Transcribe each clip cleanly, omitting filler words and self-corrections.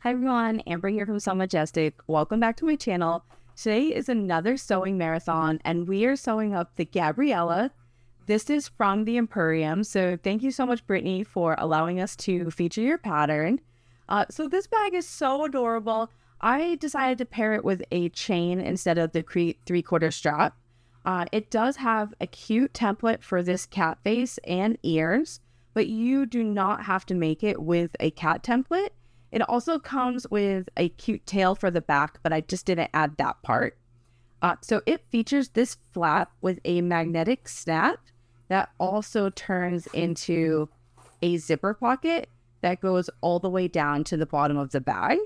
Hi everyone, Amber here from Majestic. Welcome back to my channel. Today is another sewing marathon and we are sewing up the Gabriella. This is from the Empurrium, so thank you so much, Brittany, for allowing us to feature your pattern. So this bag is so adorable. I decided to pair it with a chain instead of the 3/4 strap. It does have a cute template for this cat face and ears, but you do not have to make it with a cat template. It also comes with a cute tail for the back, but I just didn't add that part. So it features this flap with a magnetic snap that also turns into a zipper pocket that goes all the way down to the bottom of the bag.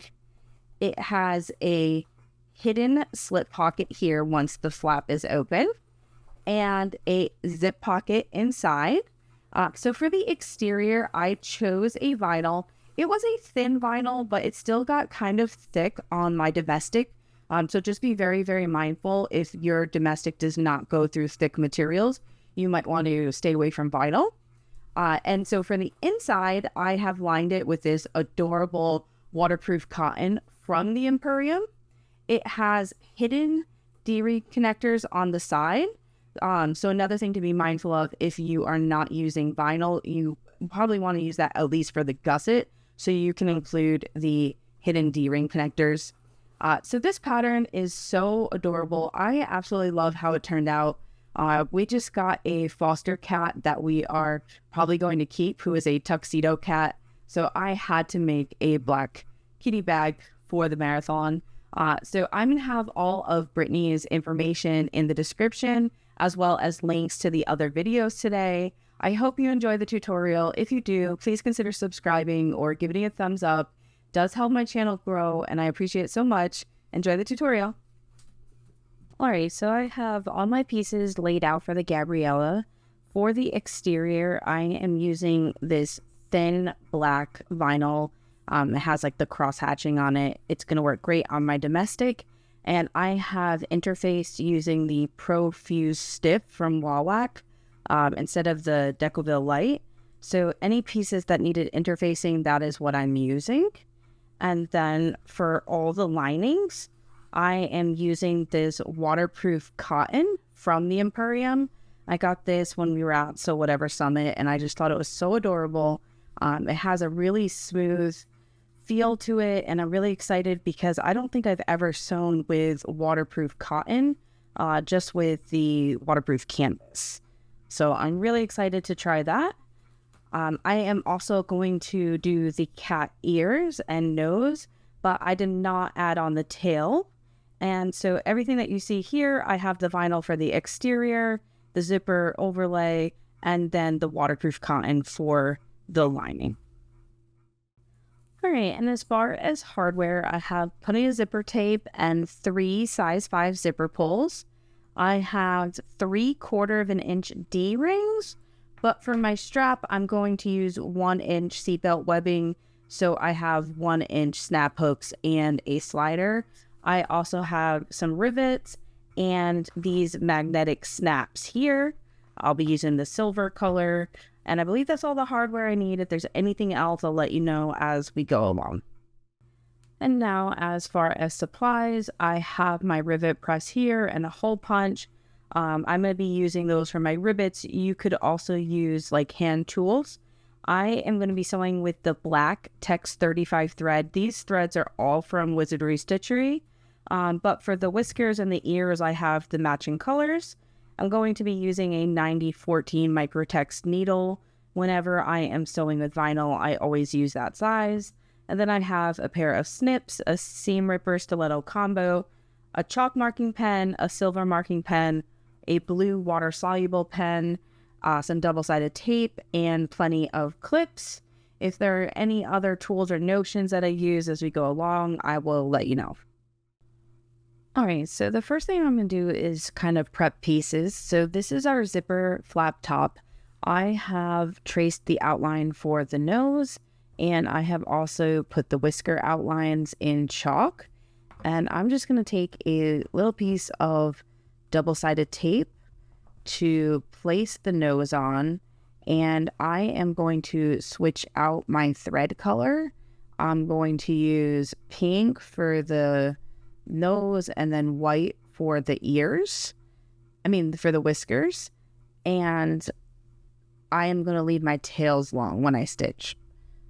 It has a hidden slip pocket here once the flap is open and a zip pocket inside. So for the exterior, I chose a vinyl. It was a thin vinyl, but it still got kind of thick on my domestic. So just be very, very mindful if your domestic does not go through thick materials. You might want to stay away from vinyl. And so for the inside, I have lined it with this adorable waterproof cotton from the Empurrium. It has hidden D-ring connectors on the side. So another thing to be mindful of if you are not using vinyl, you probably want to use that at least for the gusset, so you can include the hidden D-ring connectors. So this pattern is so adorable. I absolutely love how it turned out. We just got a foster cat that we are probably going to keep, who is a tuxedo cat. So I had to make a black kitty bag for the marathon. So I'm going to have all of Brittany's information in the description, as well as links to the other videos today. I hope you enjoy the tutorial. If you do, please consider subscribing or giving it a thumbs up. It does help my channel grow and I appreciate it so much. Enjoy the tutorial. Alright, so I have all my pieces laid out for the Gabriella. For the exterior, I am using this thin black vinyl. It has like the cross hatching on it. It's going to work great on my domestic. And I have interfaced using the Pro Fuse Stiff from Wawak instead of the Decoville Light. So any pieces that needed interfacing, that is what I'm using. And then for all the linings, I am using this waterproof cotton from the Empurrium. I got this when we were at So Whatever Summit, and I just thought it was so adorable. It has a really smooth feel to it, and I'm really excited because I don't think I've ever sewn with waterproof cotton, just with the waterproof canvas. So I'm really excited to try that. I am also going to do the cat ears and nose, but I did not add on the tail. And so everything that you see here, I have the vinyl for the exterior, the zipper overlay, and then the waterproof cotton for the lining. All right, and as far as hardware, I have plenty of zipper tape and 3 size 5 zipper pulls. I have 3/4 inch D-rings, but for my strap, I'm going to use 1 inch seatbelt webbing. So I have 1 inch snap hooks and a slider. I also have some rivets and these magnetic snaps here. I'll be using the silver color. And I believe that's all the hardware I need. If there's anything else, I'll let you know as we go along. And now, as far as supplies, I have my rivet press here and a hole punch. I'm going to be using those for my rivets. You could also use like hand tools. I am going to be sewing with the black Tex 35 thread. These threads are all from Wizardry Stitchery. But for the whiskers and the ears, I have the matching colors. I'm going to be using a 9014 Microtex needle. Whenever I am sewing with vinyl, I always use that size. And then I have a pair of snips, a seam ripper stiletto combo, a chalk marking pen, a silver marking pen, a blue water soluble pen, some double-sided tape, and plenty of clips. If there are any other tools or notions that I use as we go along, I will let you know. Alright, so the first thing I'm going to do is kind of prep pieces. So this is our zipper flap top. I have traced the outline for the nose, and I have also put the whisker outlines in chalk. And I'm just going to take a little piece of double-sided tape to place the nose on, and I am going to switch out my thread color I'm going to use pink for the nose and then white for the ears. For the whiskers. And I am going to leave my tails long when I stitch.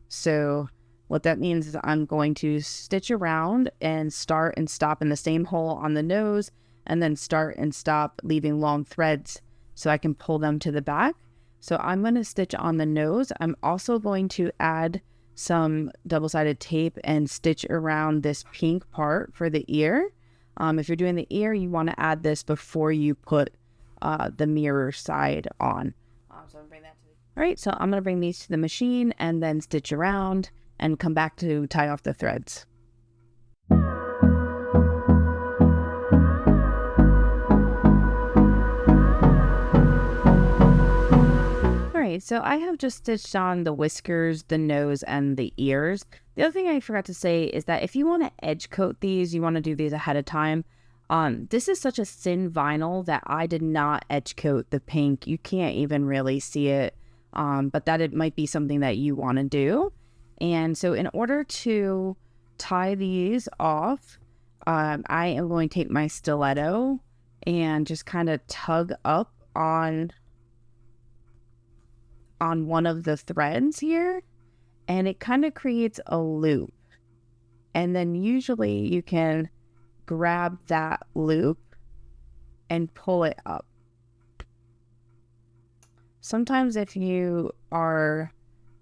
So what that means is I'm going to stitch around and start and stop in the same hole on the nose, and then start and stop, leaving long threads so I can pull them to the back. So I'm going to stitch on the nose. I'm also going to add some double-sided tape and stitch around this pink part for the ear. If you're doing the ear, you want to add this before you put the mirror side on. So I'm bring that to the... All right, so I'm going to bring these to the machine and then stitch around and come back to tie off the threads. So I have just stitched on the whiskers, the nose, and the ears. The other thing I forgot to say is that if you want to edge coat these, you want to do these ahead of time. This is such a thin vinyl that I did not edge coat the pink. You can't even really see it, but that it might be something that you want to do. And so in order to tie these off, I am going to take my stiletto and just kind of tug up on one of the threads here, and it kind of creates a loop. And then usually you can grab that loop and pull it up. Sometimes if you are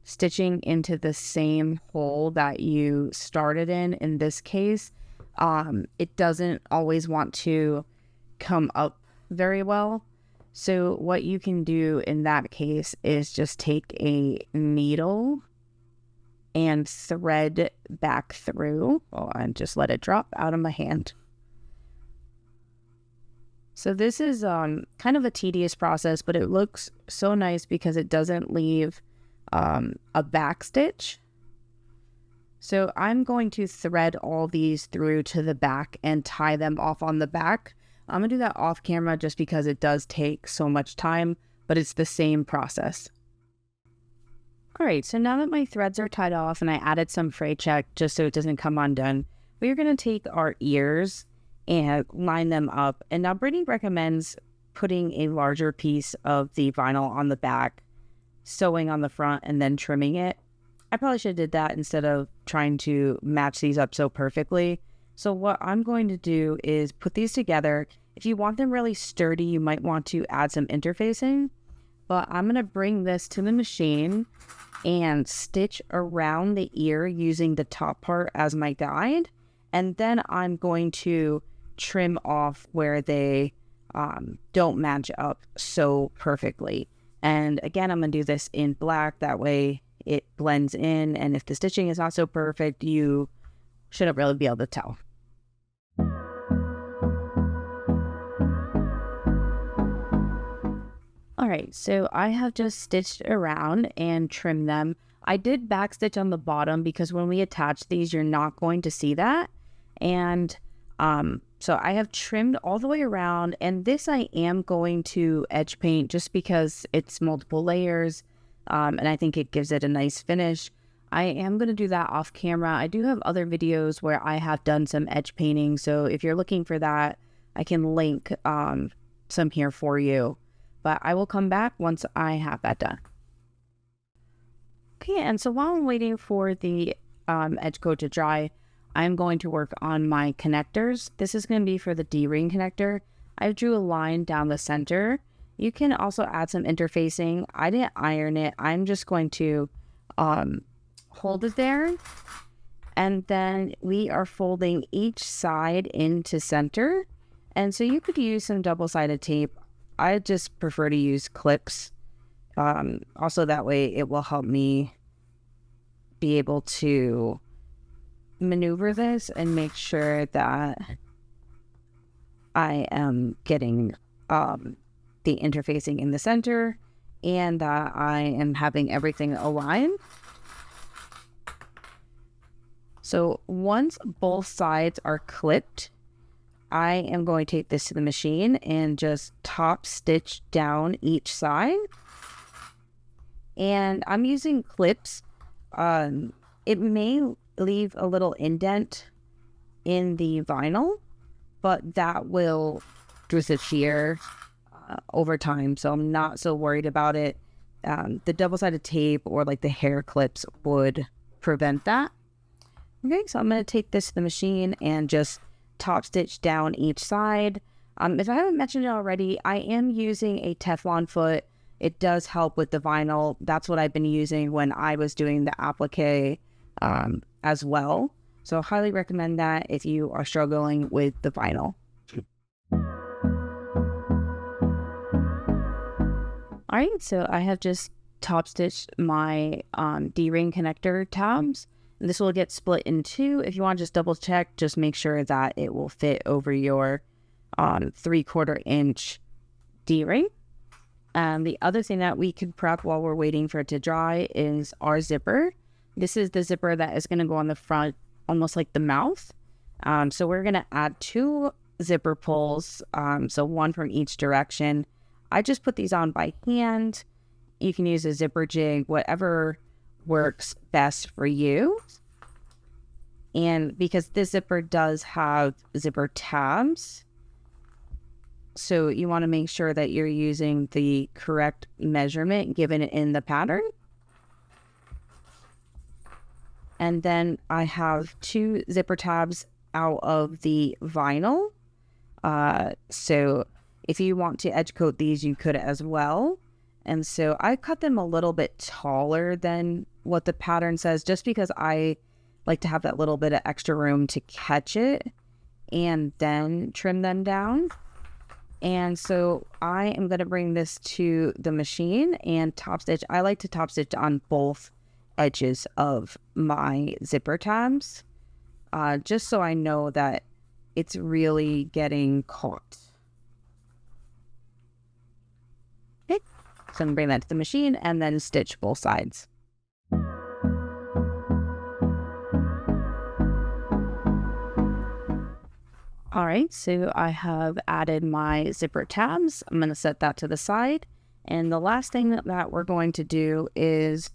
stitching into the same hole that you started in this case, it doesn't always want to come up very well. So what you can do in that case is just take a needle and thread back through, and just let it drop out of my hand. So this is kind of a tedious process, but it looks so nice because it doesn't leave a back stitch. So I'm going to thread all these through to the back and tie them off on the back. I'm going to do that off camera just because it does take so much time, but it's the same process. All right, so now that my threads are tied off and I added some fray check just so it doesn't come undone, we're going to take our ears and line them up. And now Brittany recommends putting a larger piece of the vinyl on the back, sewing on the front, and then trimming it. I probably should have did that instead of trying to match these up so perfectly. So what I'm going to do is put these together. If you want them really sturdy, you might want to add some interfacing, but I'm going to bring this to the machine and stitch around the ear using the top part as my guide. And then I'm going to trim off where they don't match up so perfectly. And again, I'm going to do this in black. That way it blends in. And if the stitching is not so perfect, you shouldn't really be able to tell. All right, so I have just stitched around and trimmed them. I did backstitch on the bottom because when we attach these, you're not going to see that. And so I have trimmed all the way around, and this I am going to edge paint just because it's multiple layers, and I think it gives it a nice finish. I am going to do that off camera. I do have other videos where I have done some edge painting, so if you're looking for that, I can link some here for you. But I will come back once I have that done. Okay, and so while I'm waiting for the edge coat to dry, I'm going to work on my connectors. This is going to be for the D-ring connector. I drew a line down the center. You can also add some interfacing. I didn't iron it. I'm just going to hold it there. And then we are folding each side into center. And so you could use some double-sided tape. I just prefer to use clips. Also, that way it will help me be able to maneuver this and make sure that I am getting the interfacing in the center and that I am having everything aligned. So once both sides are clipped, I am going to take this to the machine and just top stitch down each side. And I'm using clips. It may leave a little indent in the vinyl, but that will disappear over time, so I'm not so worried about it. The double-sided tape or like the hair clips would prevent that. Okay, so I'm going to take this to the machine and just top stitch down each side. If I haven't mentioned it already, I am using a Teflon foot. It does help with the vinyl. That's what I've been using when I was doing the applique as well. So I highly recommend that if you are struggling with the vinyl. All right, so I have just top stitched my D-ring connector tabs. And this will get split in two. If you want to just double check, just make sure that it will fit over your 3/4 inch D-ring. The other thing that we could prep while we're waiting for it to dry is our zipper. This is the zipper that is going to go on the front, almost like the mouth. So we're going to add 2 zipper pulls, so one from each direction. I just put these on by hand. You can use a zipper jig, whatever works best for you. And because this zipper does have zipper tabs, so you want to make sure that you're using the correct measurement given in the pattern. And then I have 2 zipper tabs out of the vinyl. So if you want to edge coat these, you could as well. And so I cut them a little bit taller than what the pattern says, just because I like to have that little bit of extra room to catch it and then trim them down. And so I am going to bring this to the machine and top stitch. I like to top stitch on both edges of my zipper tabs, just so I know that it's really getting caught. Okay, so I'm going to bring that to the machine and then stitch both sides. All right, so I have added my zipper tabs. I'm going to set that to the side. And the last thing that we're going to do is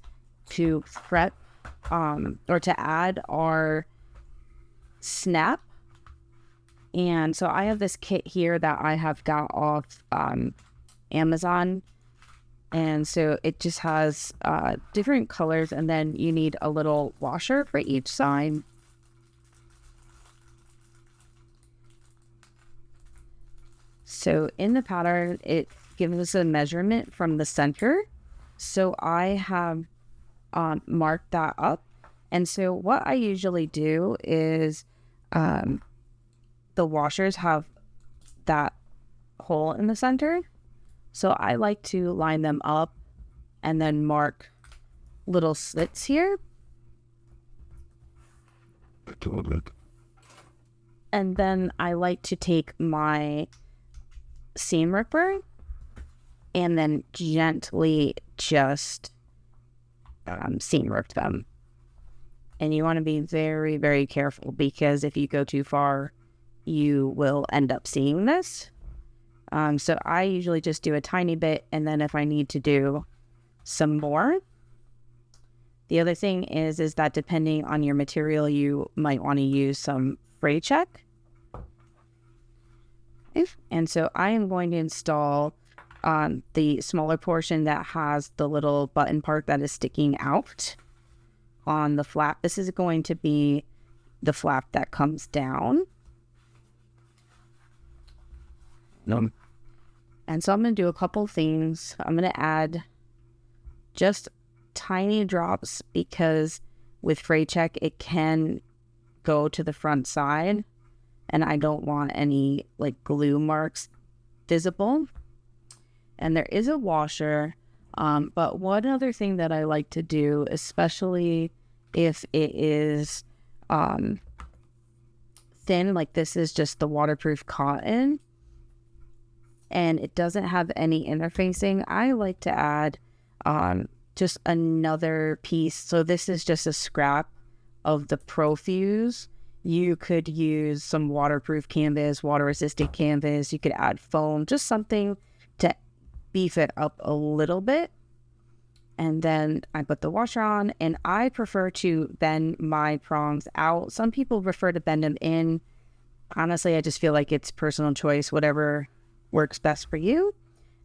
to prep or to add our snap. And so I have this kit here that I have got off Amazon. And so it just has different colors, and then you need a little washer for each side. So in the pattern, it gives us a measurement from the center. So I have marked that up. And so what I usually do is the washers have that hole in the center. So I like to line them up and then mark little slits here. And then I like to take my seam ripper and then gently just seam rip them. And you want to be very, very careful, because if you go too far, you will end up seeing this. So I usually just do a tiny bit, and then if I need to do some more. The other thing is that depending on your material, you might want to use some fray check. And so I am going to install the smaller portion that has the little button part that is sticking out on the flap. This is going to be the flap that comes down. And so I'm going to do a couple things. I'm going to add just tiny drops, because with fray check it can go to the front side, and I don't want any like glue marks visible. And there is a washer, but one other thing that I like to do, especially if it is thin, like this is just the waterproof cotton and it doesn't have any interfacing, I like to add just another piece. So this is just a scrap of the Profuse. You could use some waterproof canvas, water resistant canvas. You could add foam, just something to beef it up a little bit. And then I put the washer on, and I prefer to bend my prongs out. Some people prefer to bend them in. Honestly, I just feel like it's personal choice, whatever works best for you.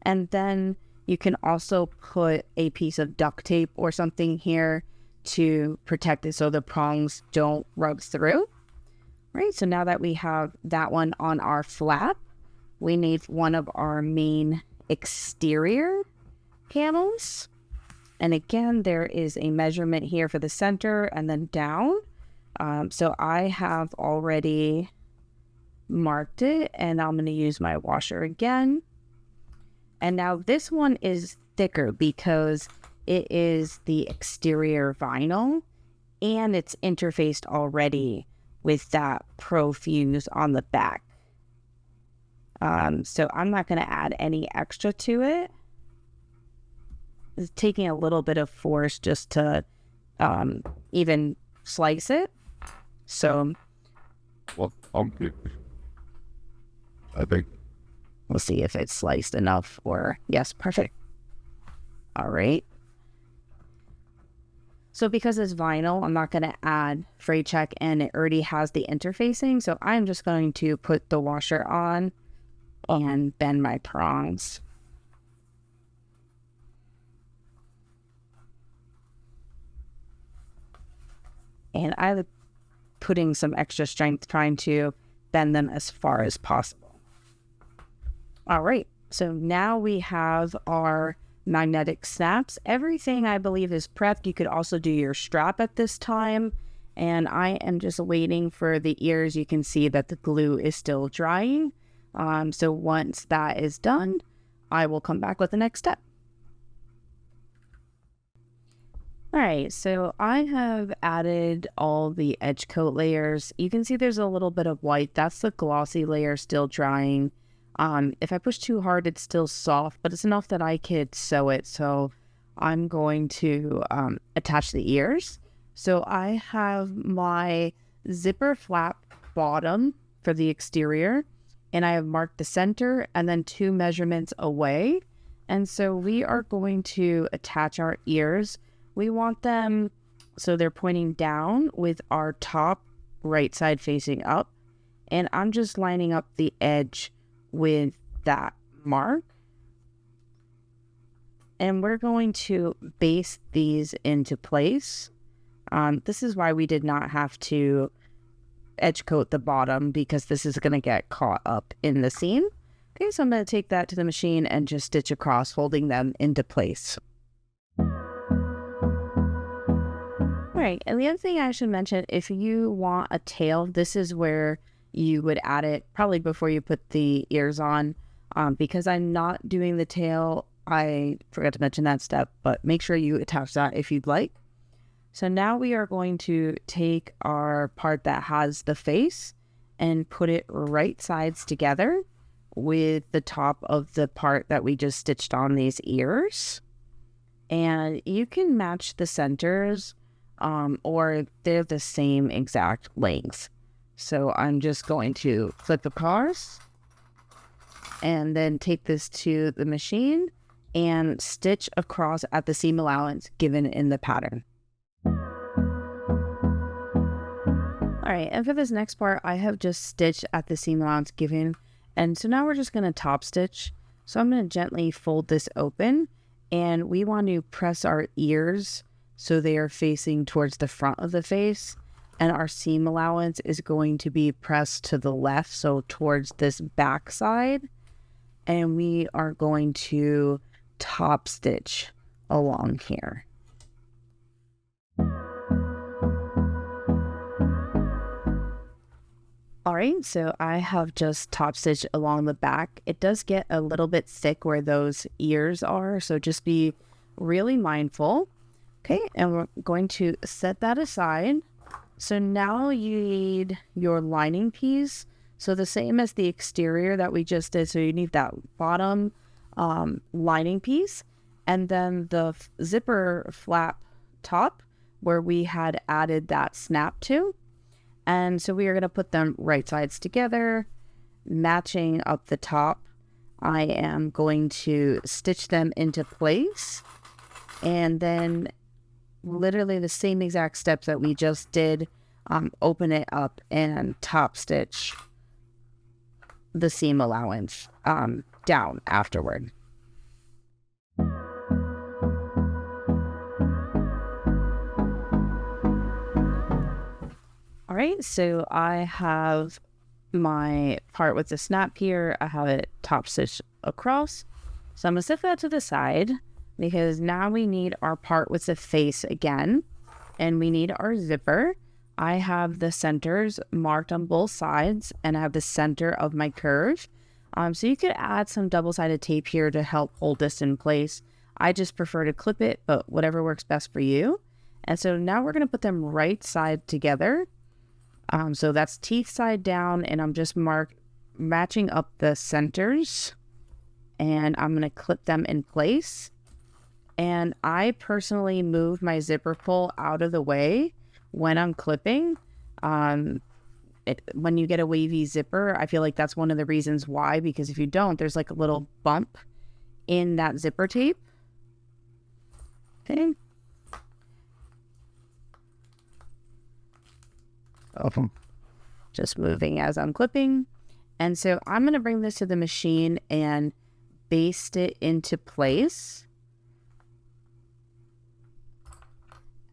And then you can also put a piece of duct tape or something here to protect it so the prongs don't rub through. Right, so now that we have that one on our flap, we need one of our main exterior panels. And again, there is a measurement here for the center and then down. So I have already marked it, and I'm going to use my washer again. And now this one is thicker because it is the exterior vinyl, and it's interfaced already with that Pro Fuse on the back. So I'm not going to add any extra to it. It's taking a little bit of force just to even slice it. So, well, I think we'll see if it's sliced enough or yes, perfect. All right. So because it's vinyl, I'm not going to add fray check, and it already has the interfacing. So I'm just going to put the washer on and bend my prongs. And I'm putting some extra strength trying to bend them as far as possible. All right, so now we have our magnetic snaps. Everything I believe is prepped. You could also do your strap at this time. And I am just waiting for the ears. You can see that the glue is still drying. So once that is done, I will come back with the next step. All right, so I have added all the edge coat layers. You can see there's a little bit of white. That's the glossy layer still drying. If I push too hard, it's still soft, but it's enough that I could sew it. So I'm going to attach the ears. So I have my zipper flap bottom for the exterior, and I have marked the center and then 2 measurements away. And so we are going to attach our ears. We want them so they're pointing down with our top right side facing up. And I'm just lining up the edge with that mark. And we're going to base these into place. This is why we did not have to edge coat the bottom, because this is going to get caught up in the seam. Okay, so I'm going to take that to the machine and just stitch across, holding them into place. Alright, and the other thing I should mention, if you want a tail, this is where you would add it probably before you put the ears on. Because I'm not doing the tail, I forgot to mention that step, but make sure you attach that if you'd like. So now we are going to take our part that has the face and put it right sides together with the top of the part that we just stitched on these ears. And you can match the centers, or they're the same exact length. So I'm just going to flip across and then take this to the machine and stitch across at the seam allowance given in the pattern. Alright, and for this next part, I have just stitched at the seam allowance given. And so now we're just going to top stitch. So I'm going to gently fold this open, and we want to press our ears so they are facing towards the front of the face. And our seam allowance is going to be pressed to the left, so towards this back side. And we are going to top stitch along here. All right, so I have just top stitched along the back. It does get a little bit thick where those ears are, so just be really mindful. Okay, and we're going to set that aside. So now you need your lining piece. So the same as the exterior that we just did. So you need that bottom lining piece, and then the zipper flap top where we had added that snap to. And so we are going to put them right sides together, matching up the top. I am going to stitch them into place. and then literally the same exact steps that we just did, open it up and top stitch the seam allowance down afterward. All right, so I have my part with the snap here. I have it top stitched across. So I'm gonna set that to the side because now we need our part with the face again, and we need our zipper. I have the centers marked on both sides, and I have the center of my curve. So you could add some double-sided tape here to help hold this in place. I just prefer to clip it, but whatever works best for you. And so now we're gonna put them right side together. So that's teeth side down, and I'm just matching up the centers, and I'm going to clip them in place. And I personally move my zipper pull out of the way when I'm clipping. When you get a wavy zipper, I feel like that's one of the reasons why, because if you don't, there's like a little bump in that zipper tape. Okay. Just moving as I'm clipping. And so I'm going to bring this to the machine and baste it into place.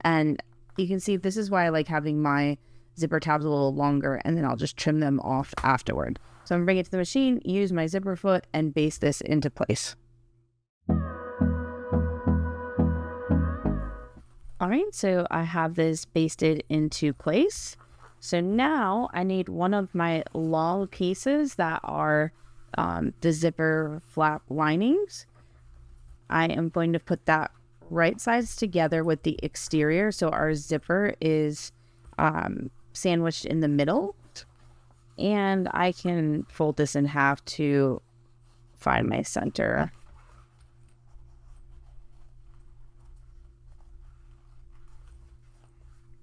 And you can see this is why I like having my zipper tabs a little longer, and then I'll just trim them off afterward. So I'm going to bring it to the machine, use my zipper foot, and baste this into place. All right, so I have this basted into place. So now I need one of my long pieces that are the zipper flap linings. I am going to put that right sides together with the exterior, so our zipper is sandwiched in the middle. And I can fold this in half to find my center.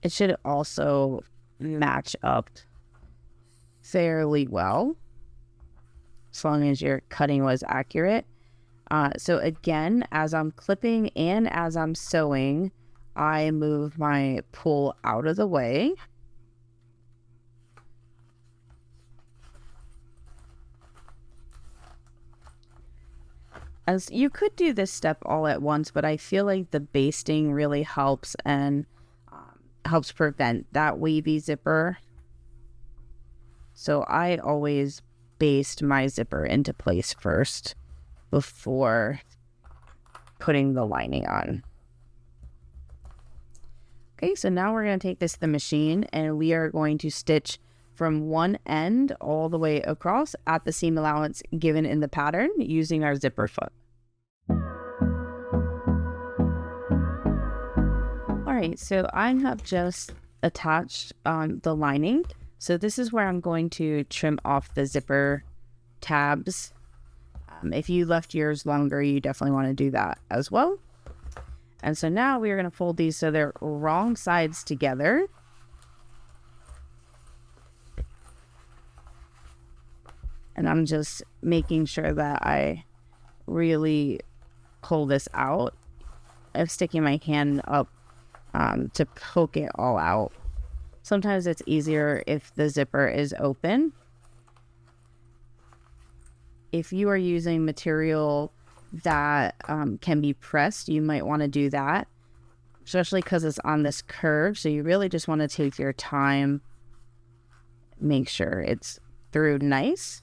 It should also match up fairly well, as long as your cutting was accurate. So again, as I'm clipping and as I'm sewing, I move my pull out of the way. As you could do this step all at once, but I feel like the basting really helps and helps prevent that wavy zipper. So I always baste my zipper into place first before putting the lining on. Okay, so now we're going to take this to the machine, and we are going to stitch from one end all the way across at the seam allowance given in the pattern using our zipper foot. Alright, so I have just attached the lining. So this is where I'm going to trim off the zipper tabs. If you left yours longer, you definitely want to do that as well. And so now we are going to fold these so they're wrong sides together. And I'm just making sure that I really pull this out. I'm sticking my hand up to poke it all out. Sometimes it's easier if the zipper is open. If you are using material that can be pressed, you might want to do that, especially because it's on this curve. So you really just want to take your time, make sure it's through nice.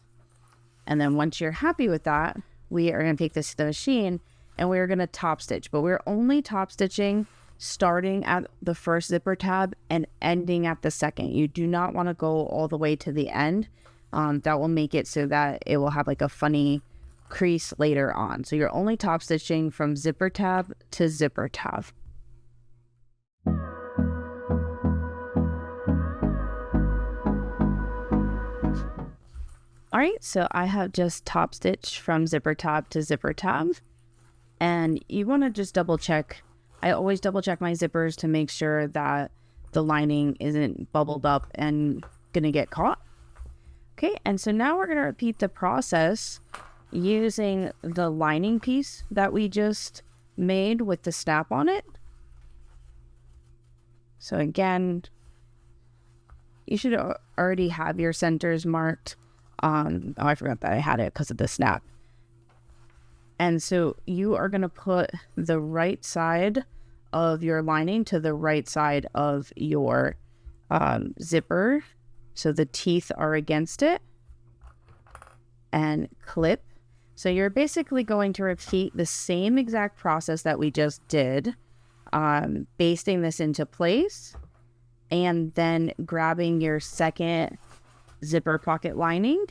And then once you're happy with that, we are going to take this to the machine and we're going to top stitch, but we're only top stitching starting at the first zipper tab and ending at the second. You do not want to go all the way to the end. That will make it so that it will have like a funny crease later on. So you're only top stitching from zipper tab to zipper tab. All right, so I have just top stitched from zipper tab to zipper tab, and you want to just double check. I always double check my zippers to make sure that the lining isn't bubbled up and gonna get caught. Okay, and so now we're gonna repeat the process using the lining piece that we just made with the snap on it. So again, you should already have your centers marked. Oh, I forgot that I had it because of the snap. And so you are going to put the right side of your lining to the right side of your zipper, so the teeth are against it, and clip. So you're basically going to repeat the same exact process that we just did, basting this into place, and then grabbing your second zipper pocket lining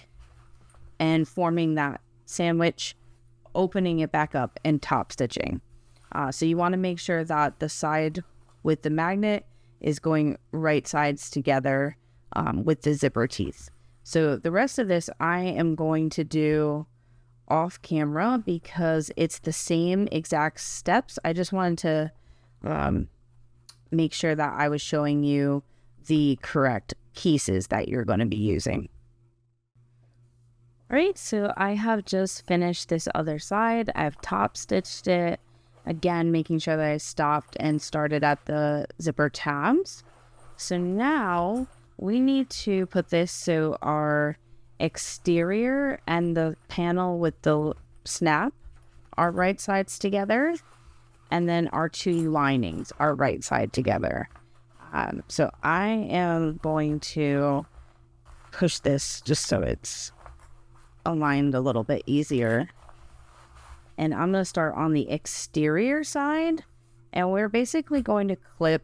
and forming that sandwich, opening it back up and top stitching. So you want to make sure that the side with the magnet is going right sides together with the zipper teeth. So the rest of this I am going to do off camera because it's the same exact steps. I just wanted to make sure that I was showing you the correct pieces that you're going to be using. All right, so I have just finished this other side. I've top stitched it. Again, making sure that I stopped and started at the zipper tabs. So now we need to put this so our exterior and the panel with the snap are right sides together, and then our two linings are right side together. So I am going to push this just so it's aligned a little bit easier. And I'm going to start on the exterior side, and we're basically going to clip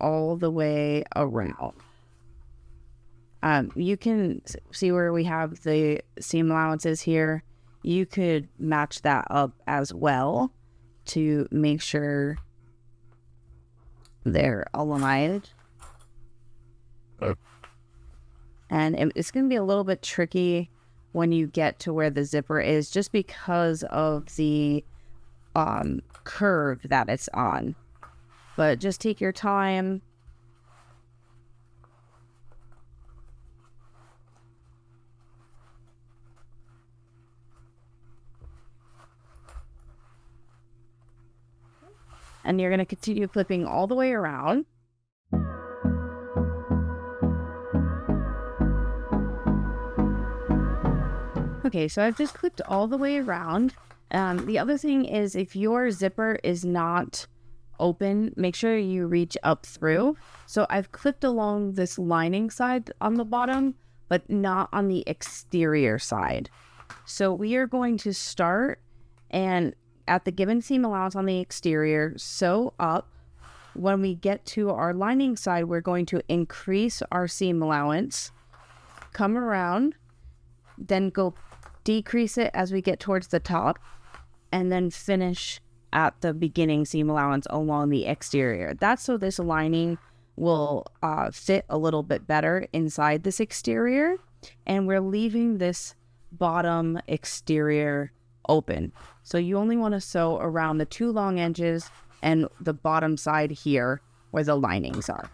all the way around. You can see where we have the seam allowances here. You could match that up as well to make sure they're aligned. And it's going to be a little bit tricky when you get to where the zipper is, just because of the curve that it's on. But just take your time. And you're going to continue flipping all the way around. Okay, so I've just clipped all the way around. The other thing is, if your zipper is not open, make sure you reach up through. So I've clipped along this lining side on the bottom, but not on the exterior side. So we are going to start and at the given seam allowance on the exterior, sew up. When we get to our lining side, we're going to increase our seam allowance, come around, then go decrease it as we get towards the top, and then finish at the beginning seam allowance along the exterior. That's so this lining will fit a little bit better inside this exterior, and we're leaving this bottom exterior open. So you only want to sew around the two long edges and the bottom side here where the linings are.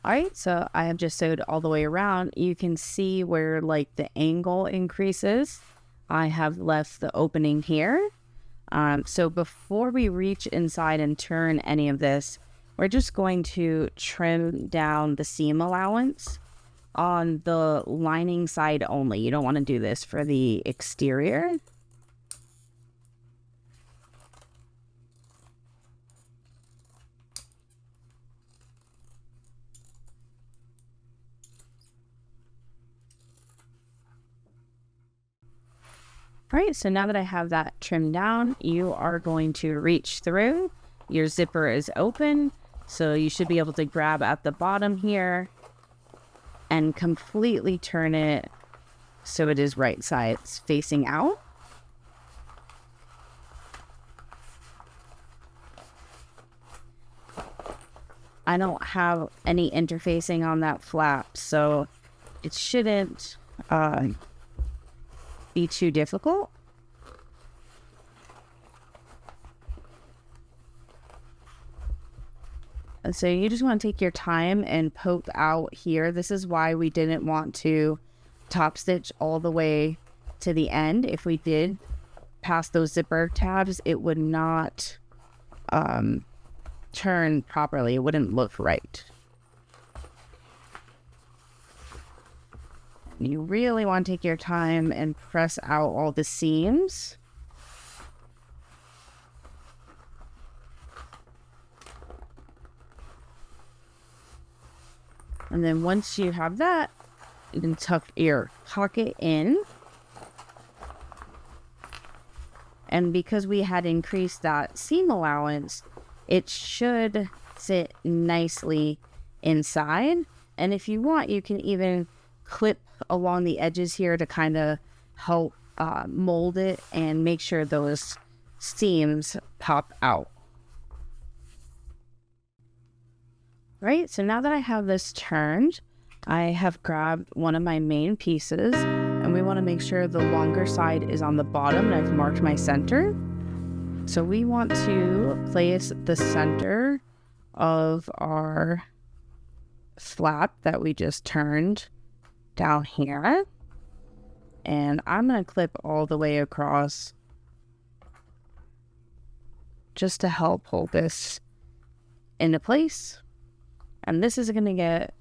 Alright, so I have just sewed all the way around. You can see where like the angle increases. I have left the opening here. So before we reach inside and turn any of this, we're just going to trim down the seam allowance on the lining side only. You don't want to do this for the exterior. All right, so now that I have that trimmed down, you are going to reach through. Your zipper is open, so you should be able to grab at the bottom here and completely turn it so it is right sides facing out. I don't have any interfacing on that flap, so it shouldn't be too difficult. So you just want to take your time and poke out here. This is why we didn't want to top stitch all the way to the end. If we did past those zipper tabs, it would not turn properly. It wouldn't look right. You really want to take your time and press out all the seams. And then once you have that, you can tuck your pocket in. And because we had increased that seam allowance, it should sit nicely inside. And if you want, you can even clip along the edges here to kind of help mold it and make sure those seams pop out. Right, so now that I have this turned, I have grabbed one of my main pieces, and we want to make sure the longer side is on the bottom, and I've marked my center. So we want to place the center of our flap that we just turned down here, and I'm going to clip all the way across just to help hold this into place. And this is going to get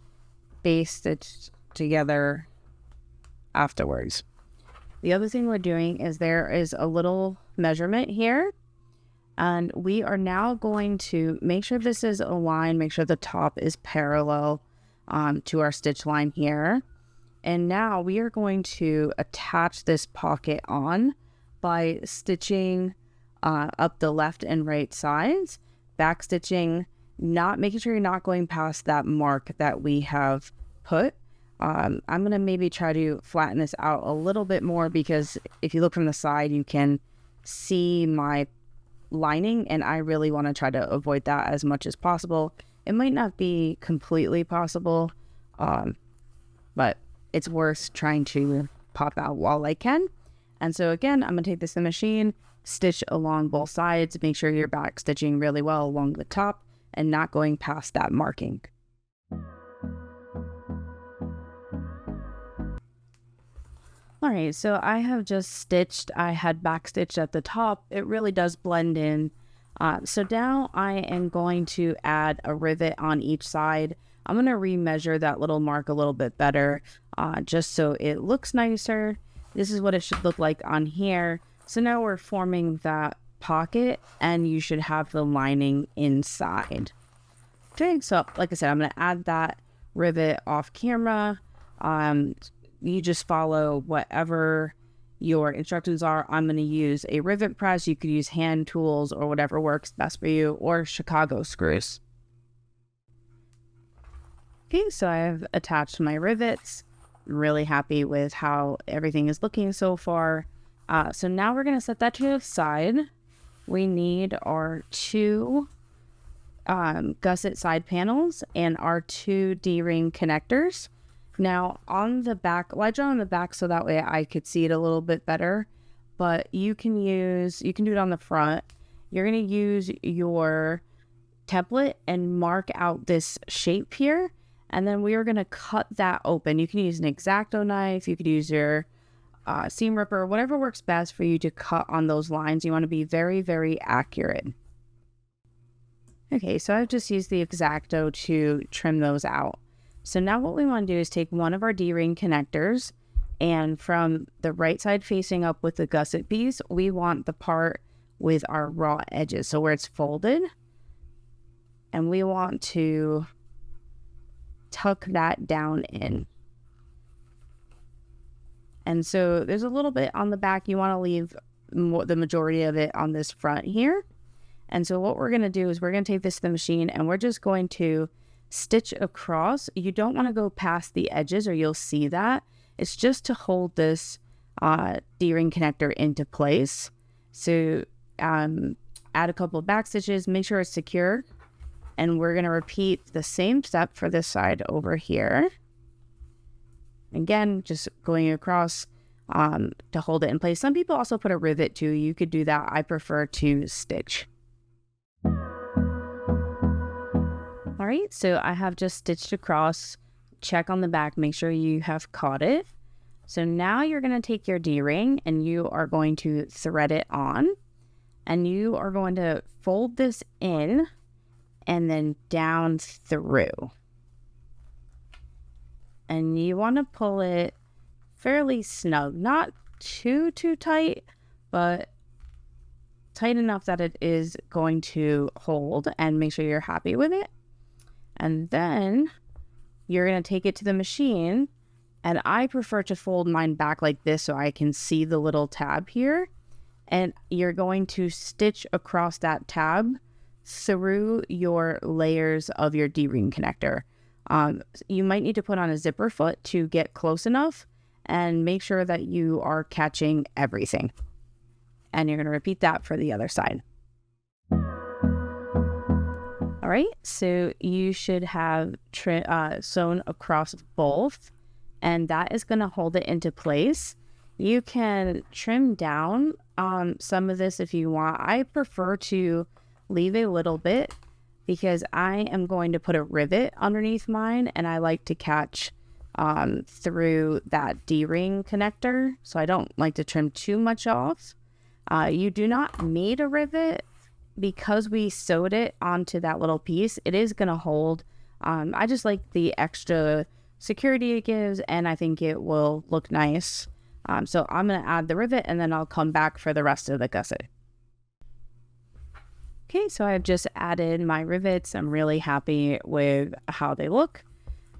base stitched together afterwards. The other thing we're doing is there is a little measurement here, and we are now going to make sure this is aligned, make sure the top is parallel to our stitch line here. And now we are going to attach this pocket on by stitching up the left and right sides, back stitching, not making sure you're not going past that mark that we have put. I'm going to maybe try to flatten this out a little bit more, because if you look from the side, you can see my lining, and I really want to try to avoid that as much as possible. It might not be completely possible, but it's worth trying to pop out while I can. And so again, I'm going to take this to the machine, stitch along both sides, make sure you're back stitching really well along the top and not going past that marking. All right, so I have just stitched, I had back stitched at the top. It really does blend in. So now I am going to add a rivet on each side. I'm going to remeasure that little mark a little bit better, just so it looks nicer. This is what it should look like on here. So now we're forming that pocket, and you should have the lining inside. Okay, so like I said, I'm going to add that rivet off camera. You just follow whatever your instructions are. I'm going to use a rivet press. You could use hand tools or whatever works best for you, or Chicago screws. Okay, so I've attached my rivets. I'm really happy with how everything is looking so far. So now we're going to set that to the side. We need our two gusset side panels and our two D-ring connectors. Now on the back, well, I draw on the back so that way I could see it a little bit better, but you can do it on the front. You're going to use your template and mark out this shape here, and then we are going to cut that open. You can use an X-Acto knife, you could use your seam ripper, whatever works best for you to cut on those lines. You want to be very, very accurate. Okay, so I've just used the X-Acto to trim those out. So now what we want to do is take one of our D-ring connectors, and from the right side facing up with the gusset piece, we want the part with our raw edges, so where it's folded, and we want to tuck that down in. And so there's a little bit on the back. You want to leave the majority of it on this front here. And so what we're going to do is we're going to take this to the machine, and we're just going to stitch across. You don't want to go past the edges or you'll see that. It's just to hold this D-ring connector into place. So add a couple of back stitches, make sure it's secure, and we're going to repeat the same step for this side over here. Again, just going across to hold it in place. Some people also put a rivet too. You could do that. I prefer to stitch. All All right, so I have just stitched across. Check on the back, make sure you have caught it. So now you're going to take your D-ring and you are going to thread it on, and you are going to fold this in and then down through. And you want to pull it fairly snug, not too tight, but tight enough that it is going to hold, and make sure you're happy with it. And then you're going to take it to the machine, and I prefer to fold mine back like this so I can see the little tab here. And you're going to stitch across that tab through your layers of your D-ring connector. You might need to put on a zipper foot to get close enough, and make sure that you are catching everything. And you're going to repeat that for the other side. All right, so you should have sewn across both, and that is going to hold it into place. You can trim down some of this if you want. I prefer to leave a little bit because I am going to put a rivet underneath mine, and I like to catch through that D-ring connector, so I don't like to trim too much off. You do not need a rivet because we sewed it onto that little piece. It is going to hold. I just like the extra security it gives, and I think it will look nice. So I'm going to add the rivet, and then I'll come back for the rest of the gusset. Okay, so I've just added my rivets. I'm really happy with how they look.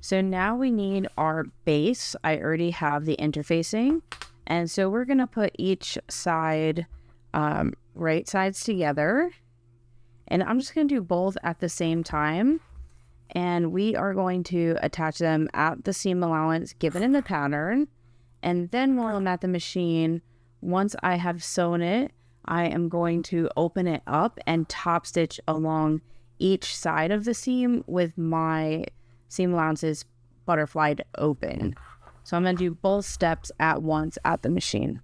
So now we need our base. I already have the interfacing, and so we're going to put each side, right sides together, and I'm just going to do both at the same time, and we are going to attach them at the seam allowance given in the pattern. And then while I'm at the machine, once I have sewn it, I am going to open it up and top stitch along each side of the seam with my seam allowances butterflied open. So I'm going to do both steps at once at the machine.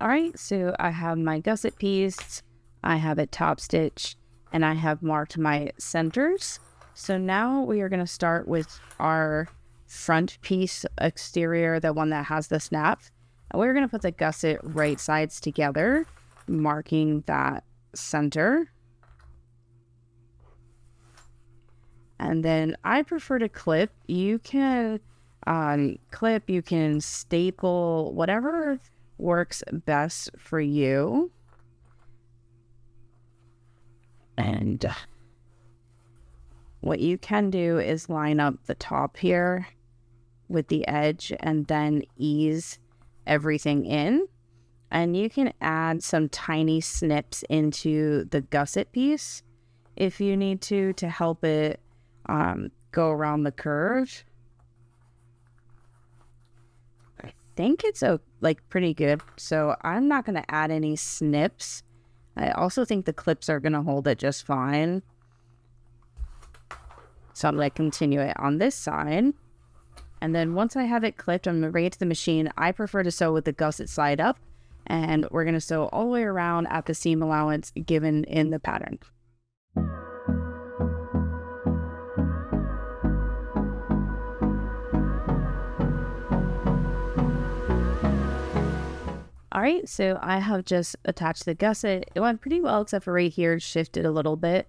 All right, so I have my gusset piece, I have it top stitched, and I have marked my centers. So now we are going to start with our front piece exterior, the one that has the snap. And we're going to put the gusset right sides together, marking that center. And then I prefer to clip. You can clip, you can staple, whatever works best for you. And what you can do is line up the top here with the edge and then ease everything in. And you can add some tiny snips into the gusset piece if you need to help it go around the curve. I think it's pretty good, so I'm not going to add any snips. I also think the clips are going to hold it just fine. So I'm going to continue it on this side. And then once I have it clipped, I'm going to bring it to the machine. I prefer to sew with the gusset side up. And we're going to sew all the way around at the seam allowance given in the pattern. All right, so I have just attached the gusset. It went pretty well, except for right here, it shifted a little bit.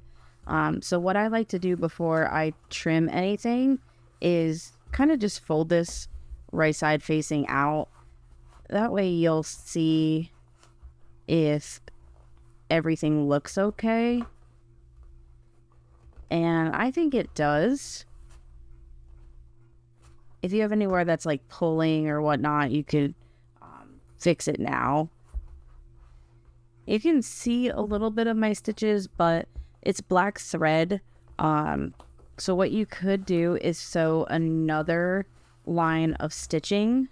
So what I like to do before I trim anything is kind of just fold this right side facing out. That way you'll see if everything looks okay. And I think it does. If you have anywhere that's like pulling or whatnot, you could fix it now. You can see a little bit of my stitches, but it's black thread. So what you could do is sew another line of stitching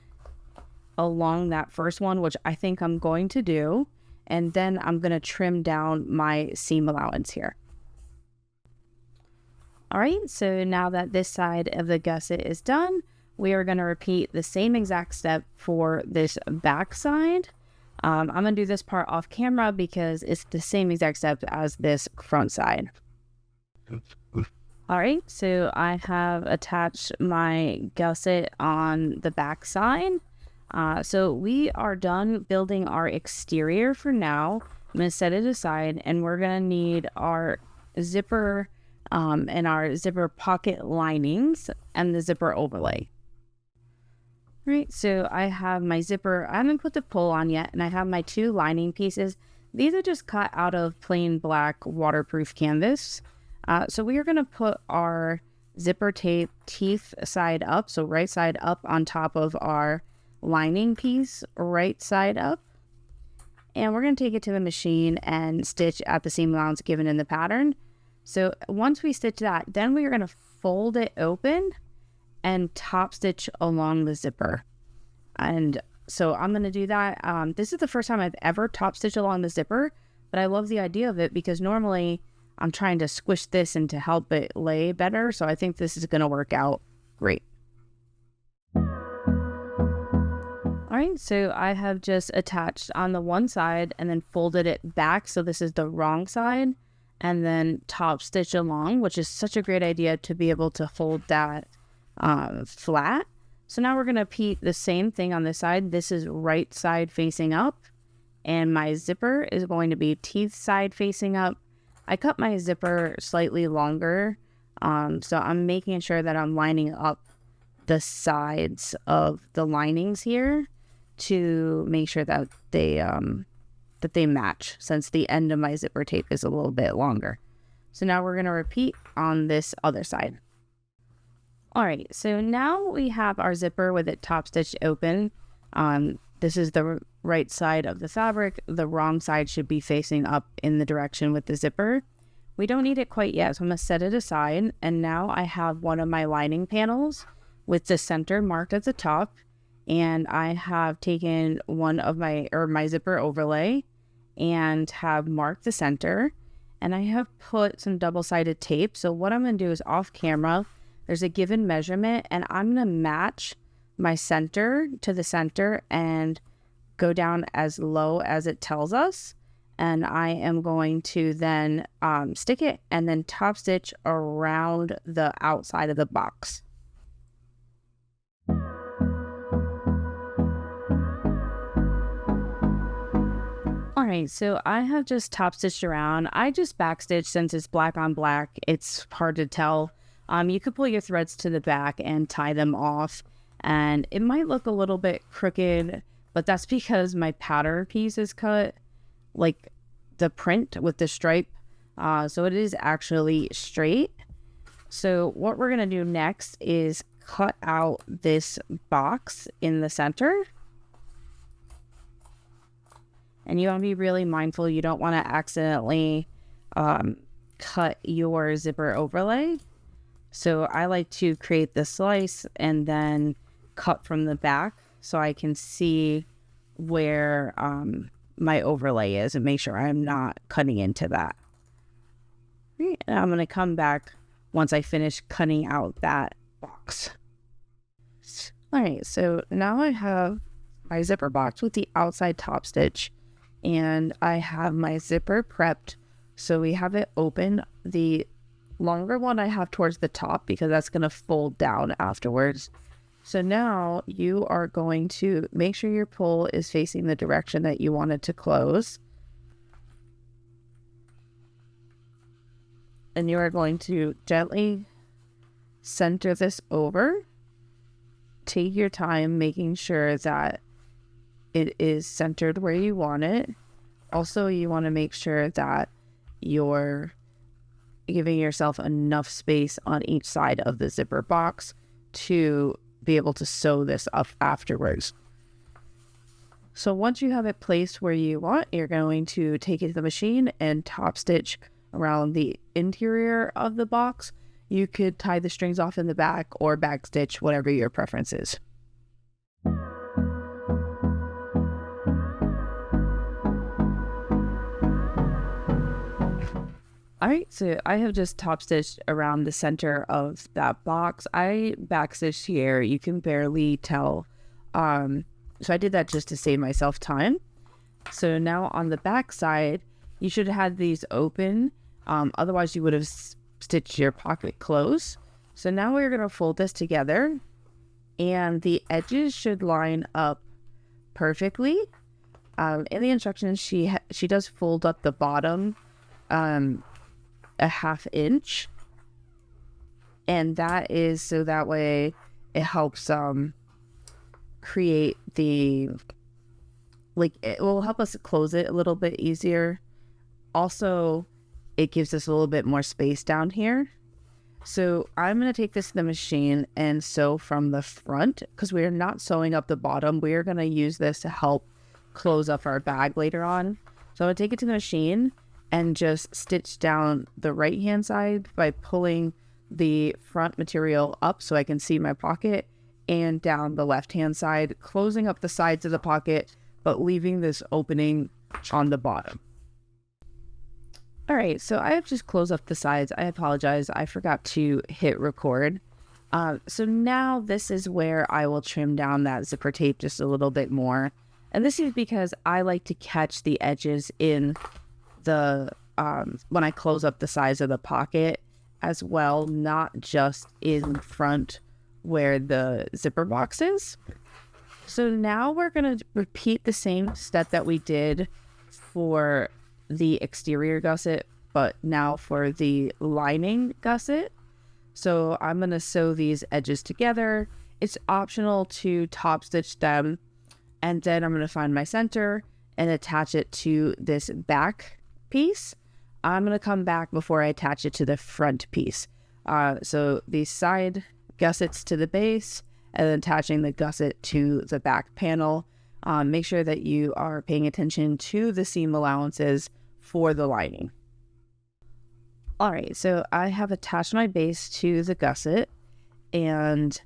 along that first one, which I think I'm going to do, and then I'm going to trim down my seam allowance here. All right, so now that this side of the gusset is done, we are going to repeat the same exact step for this back side. I'm gonna do this part off camera because it's the same exact step as this front side. All right, so I have attached my gusset on the back side. So we are done building our exterior for now. I'm going to set it aside, and we're going to need our zipper and our zipper pocket linings and the zipper overlay. All right, so I have my zipper. I haven't put the pull on yet, and I have my 2 lining pieces. These are just cut out of plain black waterproof canvas. So we are going to put our zipper tape teeth side up, so right side up on top of our lining piece, right side up. And we're going to take it to the machine and stitch at the seam allowance given in the pattern. So once we stitch that, then we are going to fold it open and top stitch along the zipper. And so I'm going to do that. This is the first time I've ever top stitched along the zipper, but I love the idea of it because normally I'm trying to squish this and to help it lay better. So I think this is going to work out great. All right, so I have just attached on the one side and then folded it back. So this is the wrong side, and then top stitch along, which is such a great idea to be able to hold that flat. So now we're going to repeat the same thing on this side. This is right side facing up, and my zipper is going to be teeth side facing up. I cut my zipper slightly longer, so I'm making sure that I'm lining up the sides of the linings here to make sure that they match, since the end of my zipper tape is a little bit longer. So now we're going to repeat on this other side. All right, so now we have our zipper with it top stitched open. This is the right side of the fabric. The wrong side should be facing up in the direction with the zipper. We don't need it quite yet, so I'm going to set it aside. And now I have one of my lining panels with the center marked at the top. And I have taken one of my zipper overlay and have marked the center. And I have put some double-sided tape. So what I'm going to do is off camera, there's a given measurement, and I'm going to match my center to the center and go down as low as it tells us. And I am going to then stick it and then top stitch around the outside of the box. All right, so I have just top stitched around. I just backstitch since it's black on black. It's hard to tell. You could pull your threads to the back and tie them off, and it might look a little bit crooked, but that's because my pattern piece is cut like the print with the stripe. So it is actually straight. So what we're gonna do next is cut out this box in the center. And you want to be really mindful. You don't want to accidentally cut your zipper overlay. So I like to create the slice and then cut from the back so I can see where my overlay is and make sure I'm not cutting into that. And I'm going to come back once I finish cutting out that box. All right, so now I have my zipper box with the outside top stitch, and I have my zipper prepped. So we have it open. The longer one I have towards the top because that's going to fold down afterwards. So now you are going to make sure your pull is facing the direction that you want it to close. And you are going to gently center this over. Take your time making sure that it is centered where you want it. Also, you want to make sure that you're giving yourself enough space on each side of the zipper box to be able to sew this up afterwards. So once you have it placed where you want, you're going to take it to the machine and top stitch around the interior of the box. You could tie the strings off in the back or back stitch, whatever your preference is. All right, so I have just top stitched around the center of that box. I back stitched here. You can barely tell. So I did that just to save myself time. So now on the back side, you should have had these open. Otherwise you would have stitched your pocket closed. So now we're going to fold this together, and the edges should line up perfectly. In the instructions, she does fold up the bottom a 1/2 inch, and that is so that way it helps create the, like, it will help us close it a little bit easier. Also, it gives us a little bit more space down here. So I'm going to take this to the machine and sew from the front, because we are not sewing up the bottom. We are going to use this to help close up our bag later on. So I'm going to take it to the machine and just stitch down the right hand side by pulling the front material up so I can see my pocket, and down the left hand side, closing up the sides of the pocket but leaving this opening on the bottom. All right, so I have just closed up the sides. I apologize, I forgot to hit record. So now this is where I will trim down that zipper tape just a little bit more. And this is because I like to catch the edges in the, when I close up the sides of the pocket as well, not just in front where the zipper box is. So now we're going to repeat the same step that we did for the exterior gusset, but now for the lining gusset. So I'm going to sew these edges together. It's optional to top stitch them, and then I'm going to find my center and attach it to this back piece. I'm going to come back before I attach it to the front piece. So these side gussets to the base, and then attaching the gusset to the back panel. Make sure that you are paying attention to the seam allowances for the lining. All right, so I have attached my base to the gusset and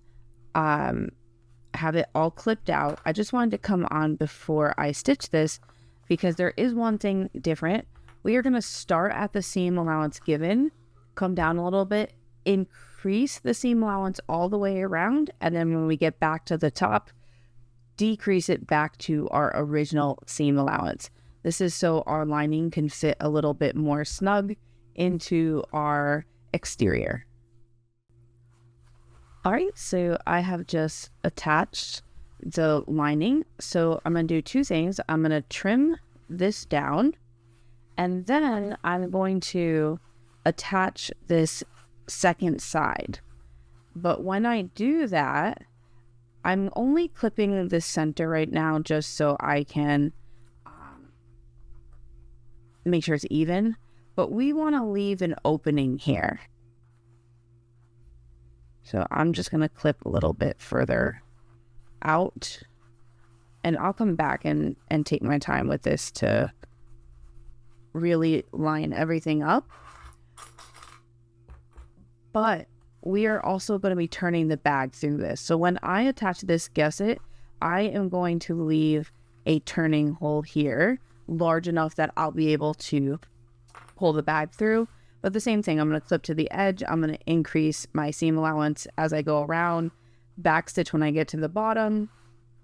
have it all clipped out. I just wanted to come on before I stitch this because there is one thing different. We are going to start at the seam allowance given, come down a little bit, increase the seam allowance all the way around, and then when we get back to the top, decrease it back to our original seam allowance. This is so our lining can fit a little bit more snug into our exterior. All right, so I have just attached the lining. So I'm going to do two things. I'm going to trim this down, and then I'm going to attach this second side. But when I do that, I'm only clipping the center right now just so I can make sure it's even, but we want to leave an opening here. So I'm just going to clip a little bit further out, and I'll come back and take my time with this to really line everything up. But we are also going to be turning the bag through this. So when I attach this gusset, I am going to leave a turning hole here, large enough that I'll be able to pull the bag through. But the same thing, I'm going to clip to the edge. I'm going to increase my seam allowance as I go around, back stitch when I get to the bottom,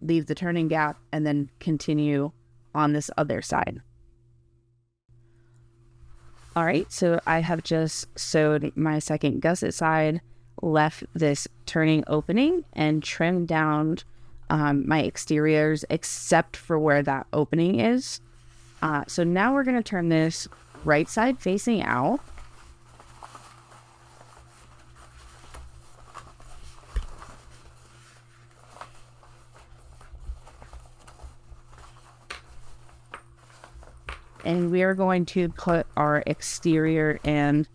leave the turning gap, and then continue on this other side. All right, so I have just sewed my second gusset side, left this turning opening, and trimmed down my exteriors except for where that opening is. So now we're going to turn this right side facing out. And we are going to put our exterior and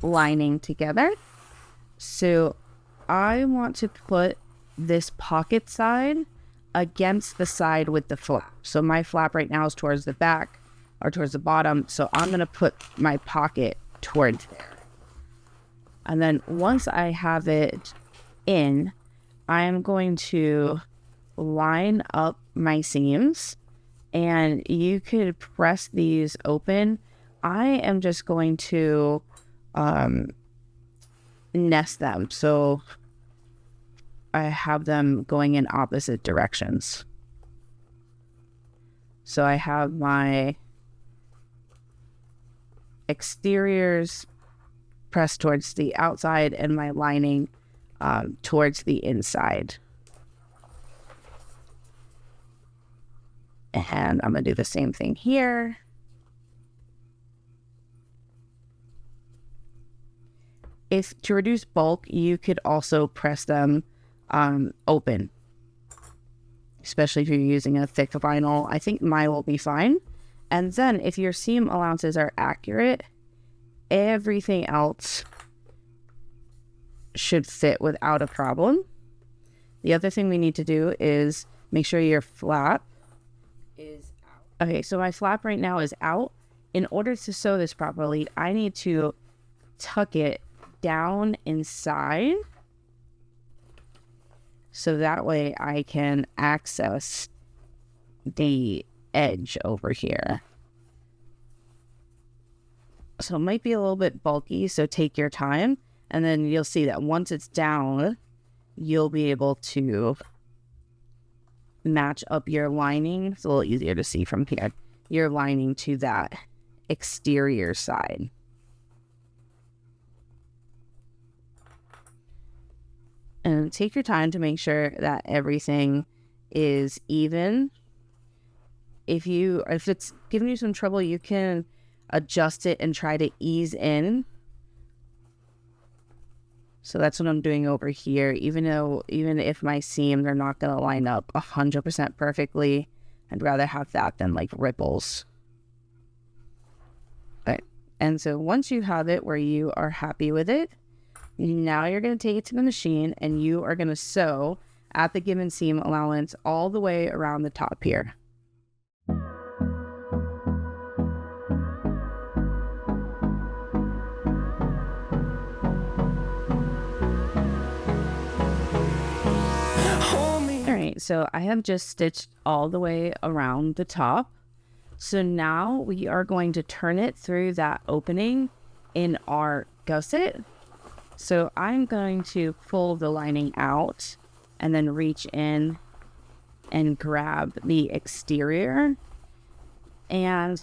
lining together. So I want to put this pocket side against the side with the flap. So my flap right now is towards the back or towards the bottom. So I'm going to put my pocket towards there. And then once I have it in, I am going to line up my seams. And you could press these open. I am just going to nest them. So I have them going in opposite directions. So I have my exteriors pressed towards the outside and my lining towards the inside. And I'm going to do the same thing here. If to reduce bulk, you could also press them open, especially if you're using a thick vinyl. I think mine will be fine. And then if your seam allowances are accurate, everything else should fit without a problem. The other thing we need to do is make sure your flap is out. Okay, so my flap right now is out. In order to sew this properly, I need to tuck it down inside so that way I can access the edge over here. So it might be a little bit bulky, so take your time, and then you'll see that once it's down, you'll be able to match up your lining. It's a little easier to see from here. Your lining to that exterior side. And take your time to make sure that everything is even. If it's giving you some trouble, you can adjust it and try to ease in. So that's what I'm doing over here. Even if my seams are not going to line up 100% perfectly, I'd rather have that than like ripples. Okay. And so once you have it where you are happy with it, now you're going to take it to the machine and you are going to sew at the given seam allowance all the way around the top here. Alright, so I have just stitched all the way around the top. So now we are going to turn it through that opening in our gusset. So I'm going to pull the lining out and then reach in and grab the exterior. And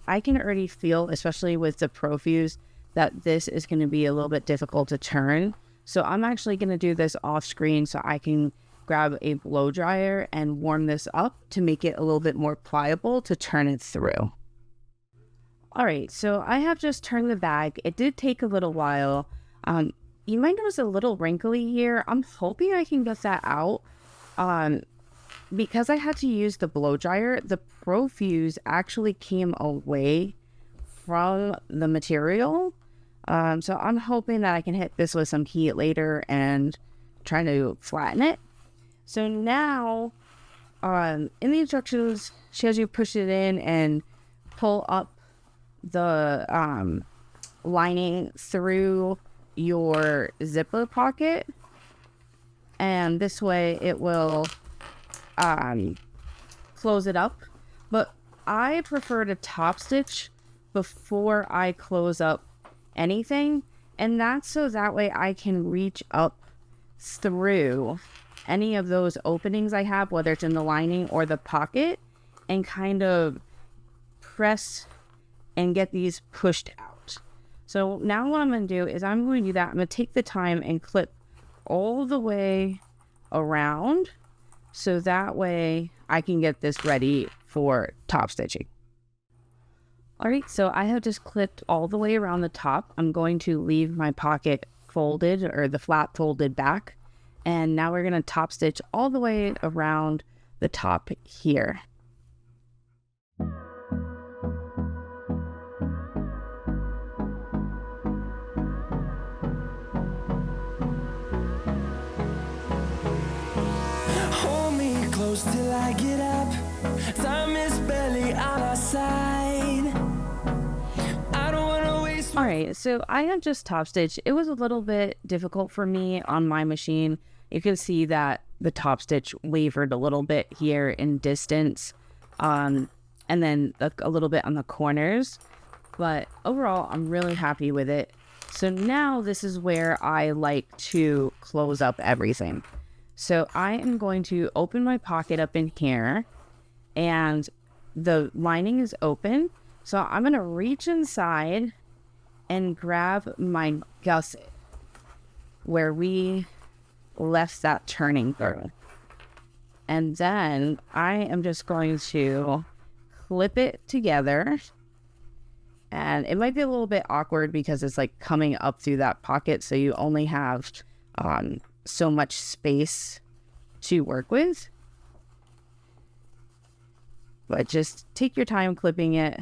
I can already feel, especially with the Profuse, that this is going to be a little bit difficult to turn. So I'm actually going to do this off screen so I can grab a blow dryer and warm this up to make it a little bit more pliable to turn it through. All right, so I have just turned the bag. It did take a little while. You might notice a little wrinkly here. I'm hoping I can get that out. Because I had to use the blow dryer, the Profuse actually came away from the material. So I'm hoping that I can hit this with some heat later and try to flatten it. So now, in the instructions, she has you push it in and pull up the lining through your zipper pocket, and this way it will close it up. But I prefer to top stitch before I close up anything, and that's so that way I can reach up through any of those openings I have, whether it's in the lining or the pocket, and kind of press and get these pushed out. So now what I'm going to do is I'm going to do that. I'm going to take the time and clip all the way around so that way I can get this ready for top stitching. Alright, so I have just clipped all the way around the top. I'm going to leave my pocket folded, or the flap folded back. And now we're going to top stitch all the way around the top here. Hold me close till I get up. Time is barely on our side. I don't want to waste. All right, so I have just top stitched. It was a little bit difficult for me on my machine. You can see that the top stitch wavered a little bit here in distance, and then a little bit on the corners. But overall, I'm really happy with it. So now this is where I like to close up everything. So I am going to open my pocket up in here, and the lining is open. So I'm going to reach inside and grab my gusset where we left that turning through. And then I am just going to clip it together. And it might be a little bit awkward because it's like coming up through that pocket. So you only have so much space to work with. But just take your time clipping it.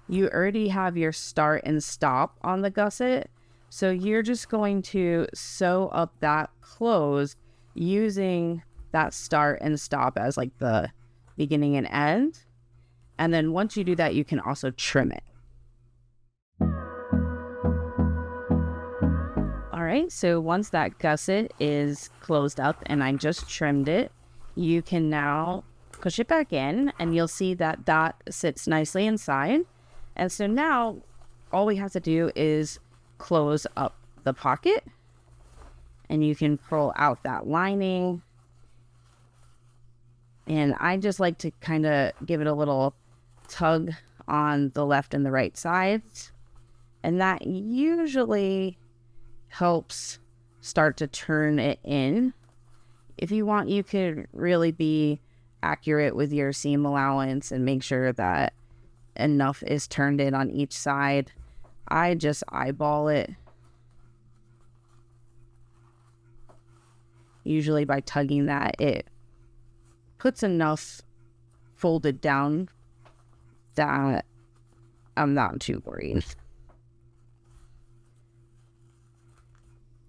You already have your start and stop on the gusset. So you're just going to sew up that close using that start and stop as like the beginning and end. And then once you do that, you can also trim it. All right, so once that gusset is closed up and I just trimmed it, you can now push it back in and you'll see that that sits nicely inside. And so now all we have to do is close up the pocket and you can pull out that lining. And I just like to kind of give it a little tug on the left and the right sides. And that usually helps start to turn it in. If you want, you could really be accurate with your seam allowance and make sure that enough is turned in on each side. I just eyeball it. Usually by tugging that, it puts enough folded down that I'm not too worried.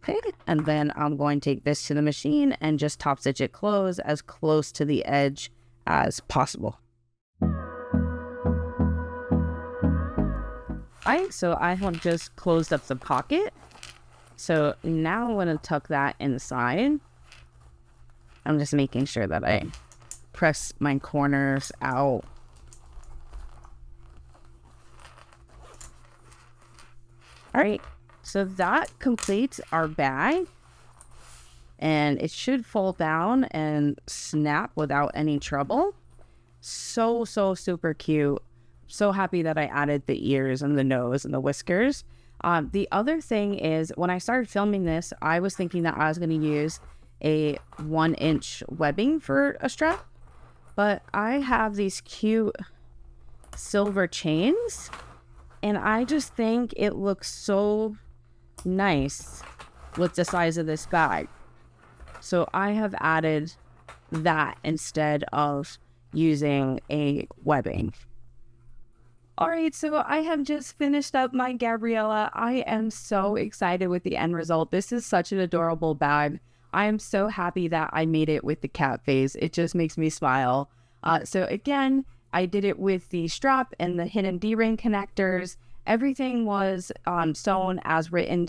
Okay, and then I'm going to take this to the machine and just top stitch it close to the edge as possible. Alright, so I have just closed up the pocket. So now I'm going to tuck that inside. I'm just making sure that I press my corners out. Alright, so that completes our bag. And it should fold down and snap without any trouble. So super cute. So happy that I added the ears and the nose and the whiskers. The other thing is when I started filming this, I was thinking that I was going to use a 1-inch webbing for a strap. But I have these cute silver chains. And I just think it looks so nice with the size of this bag. So I have added that instead of using a webbing. All right, so I have just finished up my Gabriella. I am so excited with the end result. This is such an adorable bag. I am so happy that I made it with the cat face. It just makes me smile. So again, I did it with the strap and the hidden D-ring connectors. Everything was sewn as written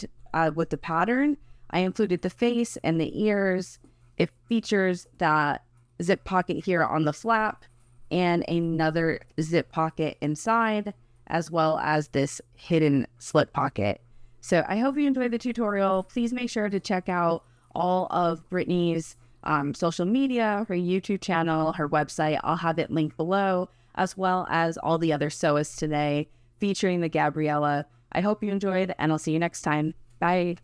with the pattern. I included the face and the ears. It features that zip pocket here on the flap and another zip pocket inside, as well as this hidden slip pocket. So I hope you enjoyed the tutorial. Please make sure to check out all of Brittany's social media, her YouTube channel, her website. I'll have it linked below, as well as all the other sewists today featuring the Gabriella. I hope you enjoyed, and I'll see you next time. Bye.